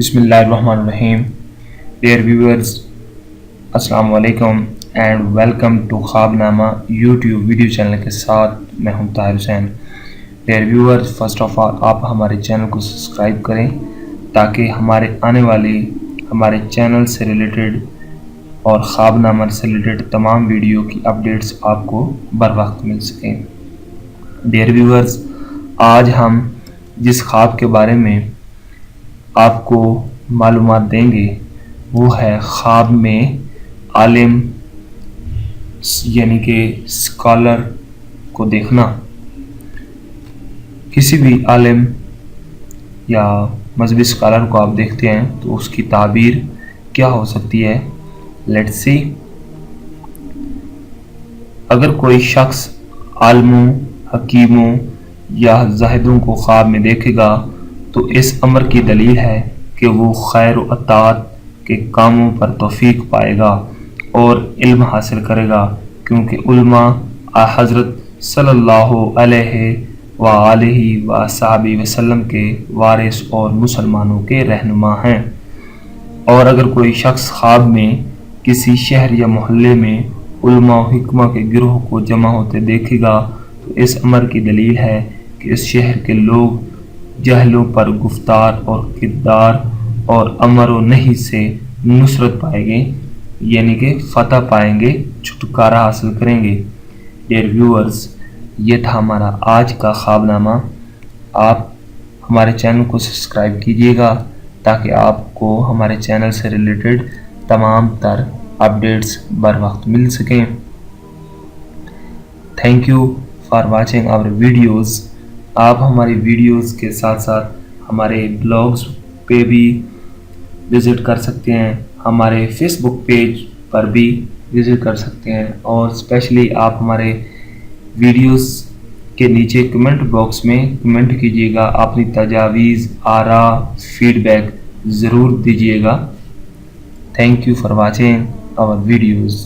Bismillahirrahmanirrahim. Dear viewers, अस्सलाम वालेकुम and welcome to Khwabnama YouTube video channel के साथ मैं हूं Tahir Hussain. Dear viewers, first of all आप हमारे चैनल को सब्सक्राइब करें ताकि हमारे आने वाले हमारे चैनल से रिलेटेड और ख्वाबनामा से रिलेटेड तमाम वीडियो की अपडेट्स आपको बर वक्त मिल सकें। डियर व्यूअर्स, आज हम जिस ख्वाब के बारे में आपको मालूमात देंगे वो है ख्वाब में आलिम यानी कि स्कॉलर को देखना। किसी भी आलिम या मजहबी स्कॉलर को आप देखते हैं तो उसकी ताबीर क्या हो सकती है, लेट्स सी। अगर कोई शख्स आलिमों, हकीमों या जाहिदों को ख्वाब में देखेगा तो इस अमर की दलील है कि वो खैर व अतात के कामों पर तौफीक पाएगा और इल्म हासिल करेगा, क्योंकि उलमा हज़रत सल्लल्लाहु अलैहि वसल्लम के वारिस और मुसलमानों के रहनुमा हैं। और अगर कोई शख्स ख्वाब में किसी शहर या मोहल्ले में उलमा व हिकमा के गिरोह को जमा होते देखेगा तो इस अमर की दलील है कि इस शहर के लोग जहलों पर गुफ्तार और किरदार और अमर व नही से नुसरत पाएंगे, यानी कि फतह पाएंगे, छुटकारा हासिल करेंगे। डियर व्यूअर्स, ये था हमारा आज का ख्वाबनामा। आप हमारे चैनल को सब्सक्राइब कीजिएगा ताकि आपको हमारे चैनल से रिलेटेड तमाम तर अपडेट्स बर वक्त मिल सकें। Thank you for watching our videos. आप हमारी वीडियोज़ के साथ साथ हमारे ब्लॉग्स पे भी विज़िट कर सकते हैं, हमारे फेसबुक पेज पर भी विज़िट कर सकते हैं, और स्पेशली आप हमारे वीडियोस के नीचे कमेंट बॉक्स में कमेंट कीजिएगा, अपनी तजावीज़, आरा, फीडबैक ज़रूर दीजिएगा। Thank you for watching our videos.